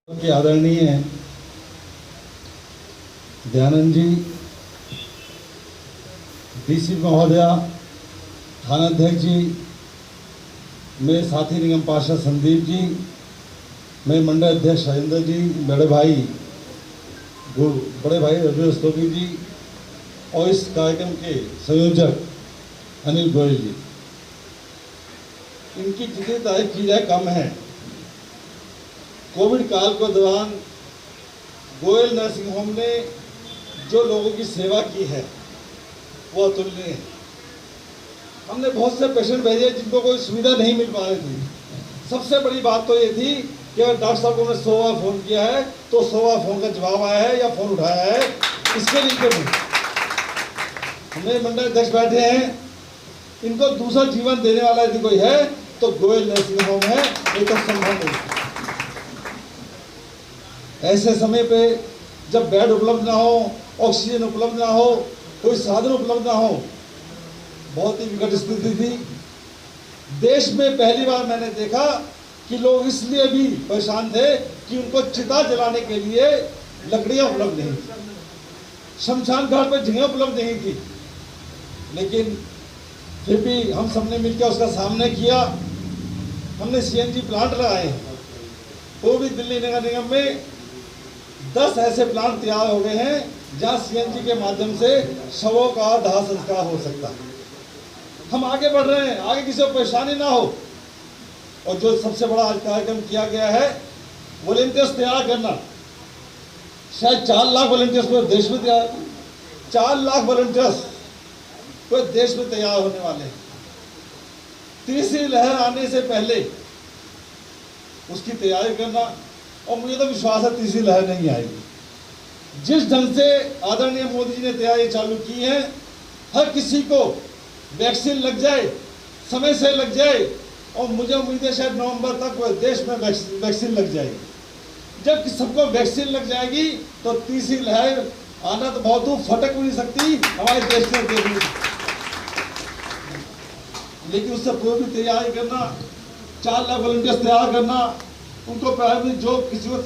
के आदरणीय दयानंद जी, डीसी महोदया, थानाध्यक्ष जी, मेरे साथी निगम पार्षद संदीप जी, मेरे मंडल अध्यक्ष राजेंद्र जी, बड़े भाई रवि रस्तोगी जी और इस कार्यक्रम के संयोजक अनिल गोयल जी। इनकी जितनी तारीफ की जाए कम है। कोविड काल के दौरान गोयल नर्सिंग होम ने जो लोगों की सेवा की है वो अतुलनीय है। हमने बहुत से पेशेंट भेजे जिनको कोई सुविधा नहीं मिल पा रही थी। सबसे बड़ी बात तो ये थी कि अगर डॉक्टर साहब को 100 बार फोन किया है तो 100 बार फोन का जवाब आया है या फोन उठाया है, इसके लिए हमें मंडल अध्यक्ष बैठे हैं, इनको दूसरा जीवन देने वाला यदि कोई है तो गोयल नर्सिंग होम है, नहीं तो संभव नहीं। ऐसे समय पे जब बेड उपलब्ध ना हो, ऑक्सीजन उपलब्ध ना हो, कोई साधन उपलब्ध ना हो, बहुत ही विकट स्थिति थी। देश में पहली बार मैंने देखा कि लोग इसलिए भी परेशान थे कि उनको चिता जलाने के लिए लकड़ियां उपलब्ध नहीं थी, शमशान घाट पर जगह उपलब्ध नहीं थी। लेकिन फिर भी हम सबने मिलकर उसका सामना किया। हमने सीएनजी प्लांट लगाए। पूर्वी दिल्ली नगर निगम में 10 ऐसे प्लांट तैयार हो गए हैं जहां सीएनजी के माध्यम से शवों का दाह संस्कार हो सकता है। हम आगे बढ़ रहे हैं, आगे किसी को परेशानी ना हो। और जो सबसे बड़ा आज कार्यक्रम किया गया है, वॉलंटियर्स तैयार करना। शायद 4 लाख वॉलंटियर्स पूरे देश में तैयार, 4 लाख वॉलंटियर्स पूरे देश में तैयार होने वाले हैं। तीसरी लहर आने से पहले उसकी तैयारी करना। और मुझे तो विश्वास है तीसरी लहर नहीं आएगी। जिस ढंग से आदरणीय मोदी जी ने तैयारी चालू की है, हर किसी को वैक्सीन लग जाए, समय से लग जाए, और मुझे उम्मीद है शायद नवंबर तक पूरे देश में वैक्सीन लग जाएगी। जब सबको वैक्सीन लग जाएगी तो तीसरी लहर आना तो बहुत दूर, फटक भी नहीं सकती हमारे देश में। लेकिन उससे पूर्व भी तैयारी करना, 4 लाख वॉलंटियर्स तैयार करना, उनको प्राइमरी जो किसी को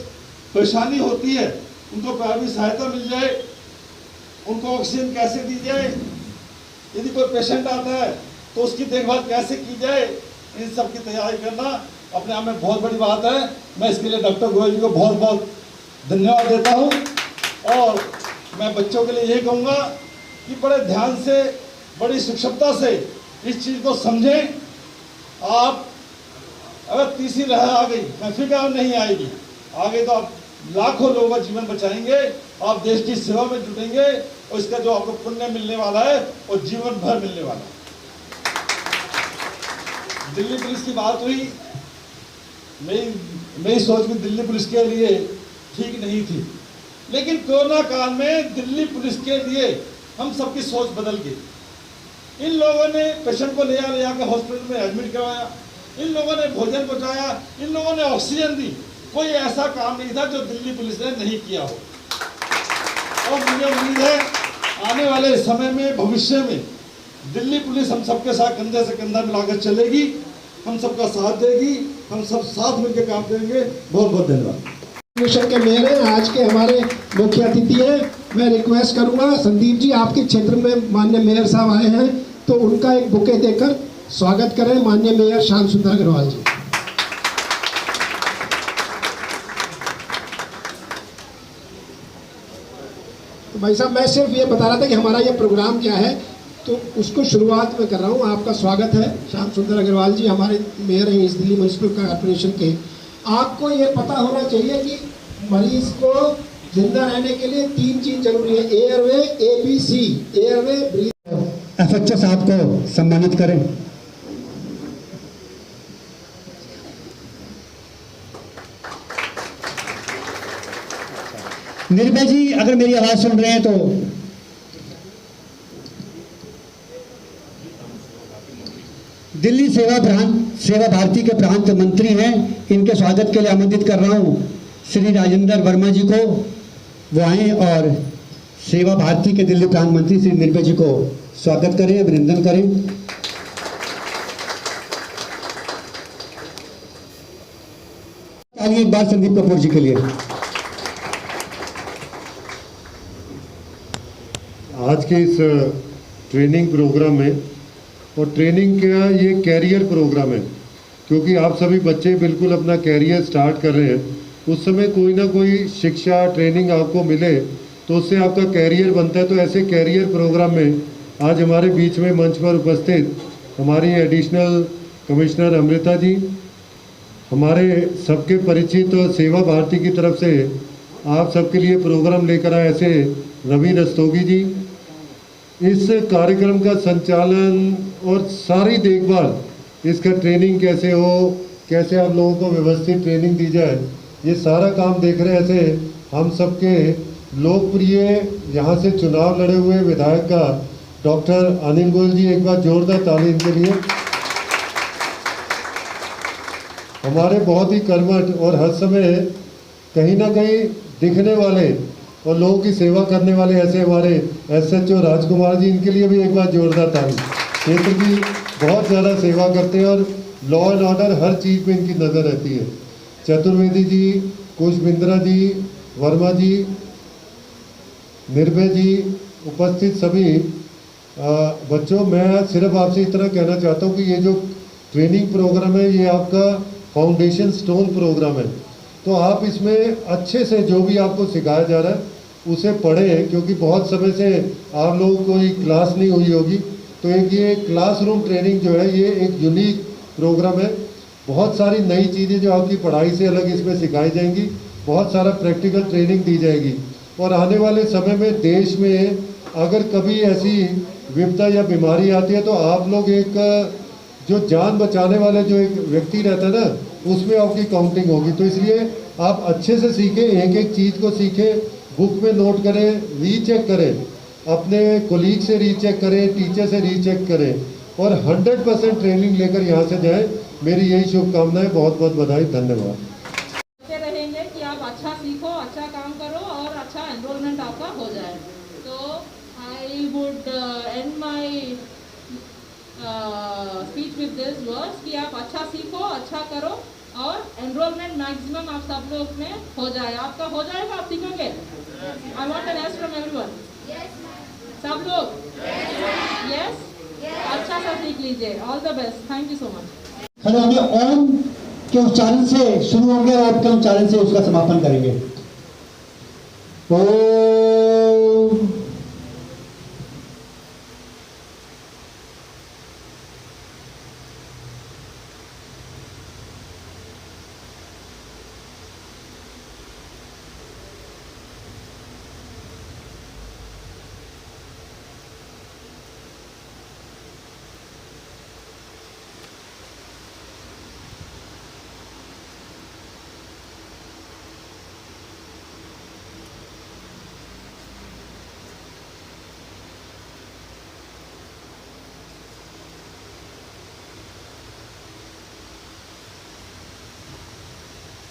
परेशानी होती है उनको प्राइमरी सहायता मिल जाए, उनको ऑक्सीजन कैसे दी जाए, यदि कोई पेशेंट आता है तो उसकी देखभाल कैसे की जाए, इन सब की तैयारी करना अपने आप में बहुत बड़ी बात है। मैं इसके लिए डॉक्टर गोयल जी को बहुत बहुत धन्यवाद देता हूँ। और मैं बच्चों के लिए यही कहूँगा कि बड़े ध्यान से, बड़ी सूक्ष्मता से इस चीज़ को समझें। आप अगर तीसरी लहर आ गई, मैं फिर कहा नहीं आएगी, आगे तो आप लाखों लोगों का जीवन बचाएंगे, आप देश की सेवा में जुटेंगे और इसका जो आपको पुण्य मिलने वाला है वो जीवन भर मिलने वाला है। दिल्ली पुलिस की बात हुई, मेरी सोच में दिल्ली पुलिस के लिए ठीक नहीं थी, लेकिन कोरोना काल में दिल्ली पुलिस के लिए हम सबकी सोच बदल गई। इन लोगों ने पेशेंट को ले आकर हॉस्पिटल में एडमिट करवाया, इन लोगों ने भोजन पहुंचाया, इन लोगों ने ऑक्सीजन दी। कोई ऐसा काम नहीं था जो दिल्ली पुलिस ने नहीं किया हो। और मुझे उम्मीद है आने वाले समय में, भविष्य में दिल्ली पुलिस हम सबके साथ कंधे से कंधा मिलाकर चलेगी, हम सबका साथ देगी, हम सब साथ मिलकर काम करेंगे। बहुत बहुत धन्यवाद। मिशन के मेयर हैं, आज के हमारे मुख्य अतिथि हैं। मैं रिक्वेस्ट करूंगा संदीप जी, आपके क्षेत्र में माननीय मेयर साहब आए हैं तो उनका एक बुके देकर स्वागत करें। माननीय मेयर श्याम सुंदर अग्रवाल जी। तो भाई साहब, मैं सिर्फ ये बता रहा था कि हमारा ये प्रोग्राम क्या है, तो उसको शुरुआत में कर रहा हूँ। आपका स्वागत है। श्याम सुंदर अग्रवाल जी हमारे मेयर हैं इस दिल्ली म्यूनिसिपल कॉर्पोरेशन के। आपको ये पता होना चाहिए कि मरीज को जिंदा रहने के लिए 3 चीज जरूरी है, एयरवे, ABC, एयरवे, ब्रीथ। एफएचओ साहब को सम्मानित करें। निर्भय जी, अगर मेरी आवाज सुन रहे हैं तो दिल्ली सेवा भारती के प्रांत मंत्री हैं, इनके स्वागत के लिए आमंत्रित कर रहा हूं श्री राजेंद्र वर्मा जी को। वो आए और सेवा भारती के दिल्ली प्रांत मंत्री श्री निर्भय जी को स्वागत करें, अभिनंदन करें। ताली एक बार संदीप कपूर जी के लिए। आज के इस ट्रेनिंग प्रोग्राम में, और ट्रेनिंग का ये कैरियर प्रोग्राम है, क्योंकि आप सभी बच्चे बिल्कुल अपना कैरियर स्टार्ट कर रहे हैं। उस समय कोई ना कोई शिक्षा ट्रेनिंग आपको मिले तो उससे आपका कैरियर बनता है। तो ऐसे कैरियर प्रोग्राम में आज हमारे बीच में मंच पर उपस्थित हमारी एडिशनल कमिश्नर अमृता जी, हमारे सबके परिचित सेवा भारती की तरफ से आप सबके लिए प्रोग्राम लेकर आए ऐसे रवि रस्तोगी जी, इस कार्यक्रम का संचालन और सारी देखभाल, इसका ट्रेनिंग कैसे हो, कैसे आप लोगों को व्यवस्थित ट्रेनिंग दी जाए, ये सारा काम देख रहे हैं। ऐसे हम सबके लोकप्रिय यहाँ से चुनाव लड़े हुए विधायक का डॉक्टर अनिल गोयल जी, एक बार जोरदार ताली इनके लिए। हमारे बहुत ही कर्मठ और हर समय कहीं ना कहीं दिखने वाले और लोगों की सेवा करने वाले ऐसे हमारे SHO राजकुमार जी, इनके लिए भी एक बार जोरदार ताली। क्षेत्र की बहुत ज़्यादा सेवा करते हैं और लॉ एंड ऑर्डर हर चीज़ पे इनकी नज़र रहती है। चतुर्वेदी जी, कुश बिंद्रा जी, वर्मा जी, निर्भय जी, उपस्थित सभी बच्चों, मैं सिर्फ आपसे इतना कहना चाहता हूँ कि ये जो ट्रेनिंग प्रोग्राम है ये आपका फाउंडेशन स्टोन प्रोग्राम है। तो आप इसमें अच्छे से जो भी आपको सिखाया जा रहा है उसे पढ़ें, क्योंकि बहुत समय से आप लोगों को कोई क्लास नहीं हुई होगी। तो एक ये क्लासरूम ट्रेनिंग जो है ये एक यूनिक प्रोग्राम है। बहुत सारी नई चीज़ें जो आपकी पढ़ाई से अलग इसमें सिखाई जाएंगी, बहुत सारा प्रैक्टिकल ट्रेनिंग दी जाएगी। और आने वाले समय में देश में अगर कभी ऐसी विपदा या बीमारी आती है तो आप लोग एक जो जान बचाने वाले जो एक व्यक्ति रहता है ना, उसमें आपकी काउंटिंग होगी। तो इसलिए आप अच्छे से सीखें, एक एक चीज़ को सीखें, बुक में नोट करें, रीचेक करें, अपने कोलीग से रीचेक करें, टीचर से रीचेक करें और 100% ट्रेनिंग लेकर यहाँ से जाएं। मेरी यही शुभकामनाएं। बहुत बहुत बधाई, धन्यवाद। रहेंगे कि आप अच्छा सीखो, अच्छा काम करो और अच्छा एनरोलमेंट आपका हो जाए। तो I would and my speech with this words कि आप अच्छा सीखो, अच्छा करो और एनरोलमेंट मैक्सिमम आप सब लोग में हो जाए। आपका हो जाएगा, आप सीखोगे। I want an yes from everyone. सब लोग यस, अच्छा सा सीख लीजिए। All the best, thank you so much. खड़े होंगे, ओम के उच्चारण से शुरू होंगे और ओम के उच्चारण से उसका समापन करेंगे। ओम।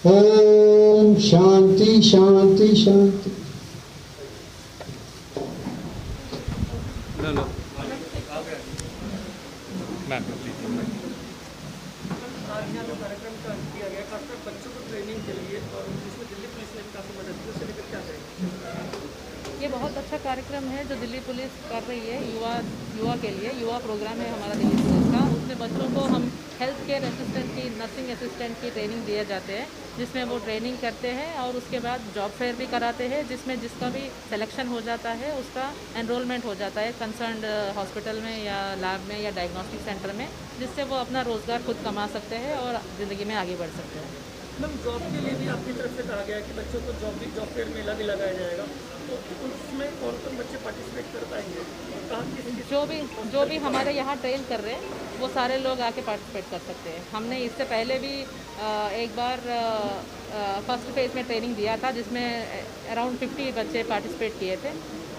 ओम शांति शांति शांति। आज यहाँ जो कार्यक्रम का किया गया खासकर बच्चों को ट्रेनिंग के लिए, और जिसमें दिल्ली पुलिस ने काफ़ी मदद की, उससे लेकर क्या करेंगे? ये बहुत अच्छा कार्यक्रम है जो दिल्ली पुलिस कर रही है युवा के लिए। युवा प्रोग्राम है हमारा दिल्ली पुलिस का। उसमें बच्चों को हम हेल्थ केयर असिस्टेंट की, नर्सिंग असिस्टेंट की ट्रेनिंग दिए जाते हैं, जिसमें वो ट्रेनिंग करते हैं और उसके बाद जॉब फेयर भी कराते हैं, जिसमें जिसका भी सिलेक्शन हो जाता है उसका एनरोलमेंट हो जाता है कंसर्न्ड हॉस्पिटल में या लैब में या डायग्नोस्टिक सेंटर में, जिससे वो अपना रोज़गार खुद कमा सकते हैं और ज़िंदगी में आगे बढ़ सकते हैं। मैम, जॉब के लिए भी आपकी तरफ से कहा गया है कि बच्चों को जॉब फेयर मेला भी लगाया जाएगा, तो उसमें कौन कौन बच्चे पार्टिसिपेट कर पाएंगे? जो भी हमारे यहाँ ट्रेन कर रहे हैं वो सारे लोग आके पार्टिसिपेट कर सकते हैं। हमने इससे पहले भी एक बार फर्स्ट फेज़ में ट्रेनिंग दिया था, जिसमें अराउंड 50 बच्चे पार्टिसिपेट किए थे।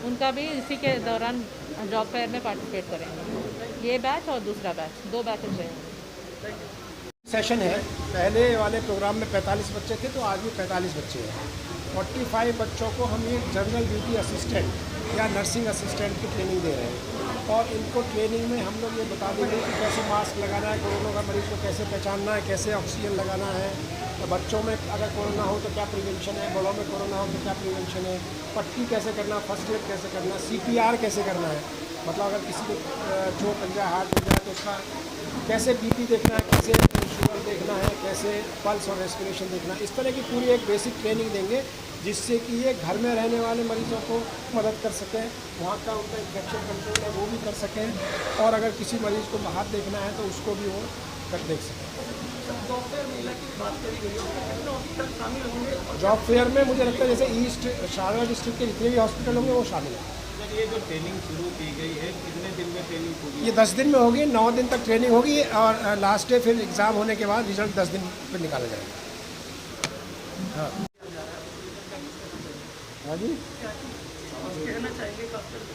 उनका भी इसी के दौरान जॉब फेयर में पार्टिसिपेट करेंगे। ये बैच और दूसरा बैच, 2 बैचेज रहेंगे। सेशन है। पहले वाले प्रोग्राम में 45 बच्चे थे, तो आज भी 45 बच्चे हैं। 45 बच्चों को हम ये जनरल ड्यूटी असिस्टेंट या नर्सिंग असिस्टेंट की ट्रेनिंग दे रहे हैं और इनको ट्रेनिंग में हम लोग ये बता देंगे कि कैसे मास्क लगाना है, कोरोना का मरीज को कैसे पहचानना है, कैसे ऑक्सीजन लगाना है, तो बच्चों में अगर कोरोना हो तो क्या प्रिवेंशन है, बड़ों में कोरोना हो तो क्या प्रिवेंशन है, पट्टी कैसे करना, फर्स्ट एड कैसे करना, CPR कैसे करना है, मतलब अगर किसी को चोट लग जाए, हार्ट हो जाए तो उसका कैसे BP देखना है, कैसे शुगर देखना है, कैसे पल्स और रेस्पिरेशन देखना है, इस तरह की पूरी एक बेसिक ट्रेनिंग देंगे जिससे कि ये घर में रहने वाले मरीजों को मदद कर सकें, वहाँ का उनका इन्फेक्शन कंट्रोल है वो भी कर सकें, और अगर किसी मरीज़ को बाहर देखना है तो उसको भी वो कर देख सकें। जॉब फेयर में मुझे लगता है जैसे ईस्ट शारदा डिस्ट्रिक्ट के जितने भी हॉस्पिटल होंगे वो शामिल हैं। ये जो ट्रेनिंग शुरू की गई है कितने दिन में ट्रेनिंग होगी? ये 10 दिन में होगी, 9 दिन तक ट्रेनिंग होगी और लास्ट डे फिर एग्ज़ाम होने के बाद रिजल्ट 10 दिन पर निकाला जाएगा। हाँ हाँ जी, कहना चाहेंगे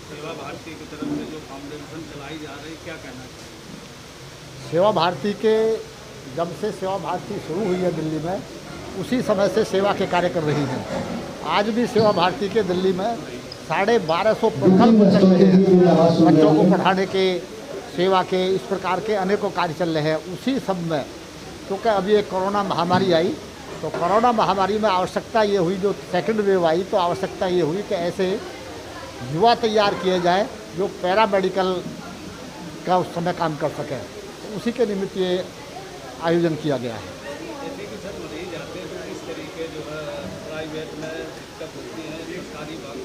सेवा भारती की तरफ से जो फाउंडेशन चलाई जा रही है, क्या कहना चाहिए? सेवा भारती के जब से सेवा भारती शुरू हुई है दिल्ली में, उसी समय से सेवा के कार्य कर रही है। आज भी सेवा भारती के दिल्ली में 1250 प्रकल्प चल रहे हैं, बच्चों को पढ़ाने के, सेवा के, इस प्रकार के अनेकों कार्य चल रहे हैं। उसी सब में क्योंकि अभी एक कोरोना महामारी आई, तो कोरोना महामारी में आवश्यकता ये हुई, जो सेकंड वेव आई तो आवश्यकता ये हुई कि ऐसे युवा तैयार किए जाए जो पैरामेडिकल का उस समय काम कर सकें, तो उसी के निमित्त ये आयोजन किया गया है। जैसे कि सर मरीज आते हैं तो किस तरीके जो है प्राइवेट में दिक्कत होती है, सरकारी बात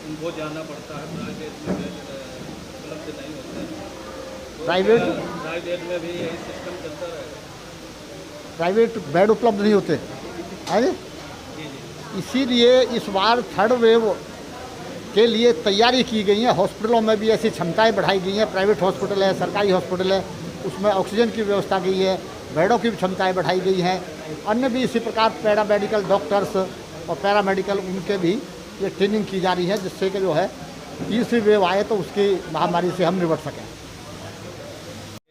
उनको जाना पड़ता है, प्राइवेट में उपलब्ध नहीं होते हैं, प्राइवेट में भी यही सिस्टम चलता रहेगा? प्राइवेट बेड उपलब्ध नहीं होते है, इसीलिए इस बार थर्ड वेव के लिए तैयारी की गई है। हॉस्पिटलों में भी ऐसी क्षमताएं बढ़ाई गई हैं, प्राइवेट हॉस्पिटल है, सरकारी हॉस्पिटल है, उसमें ऑक्सीजन की व्यवस्था की है, बेडों की भी क्षमताएं बढ़ाई गई हैं। अन्य भी इसी प्रकार पैरामेडिकल डॉक्टर्स और पैरामेडिकल उनके भी ये ट्रेनिंग की जा रही है, जिससे कि जो है तीसरी वेव आए तो उसकी महामारी से हम निपट सकें।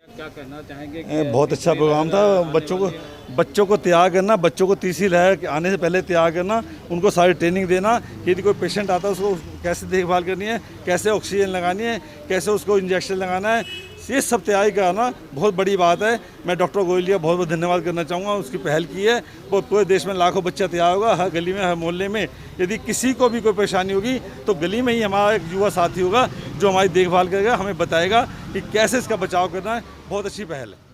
क्या कहना चाहेंगे? बहुत अच्छा प्रोग्राम था। बच्चों को तैयार करना, बच्चों को तीसरी लहर आने से पहले तैयार करना, उनको सारी ट्रेनिंग देना कि यदि कोई पेशेंट आता है उसको कैसे देखभाल करनी है, कैसे ऑक्सीजन लगानी है, कैसे उसको इंजेक्शन लगाना है, ये सब तैयारी कराना बहुत बड़ी बात है। मैं डॉक्टर गोयल का बहुत बहुत धन्यवाद करना चाहूँगा, उसकी पहल की है। वो पूरे देश में लाखों बच्चा तैयार होगा, हर गली में, हर मोहल्ले में। यदि किसी को भी कोई परेशानी होगी तो गली में ही हमारा एक युवा साथी होगा जो हमारी देखभाल करेगा, हमें बताएगा कि कैसे इसका बचाव करना है। बहुत अच्छी पहल है।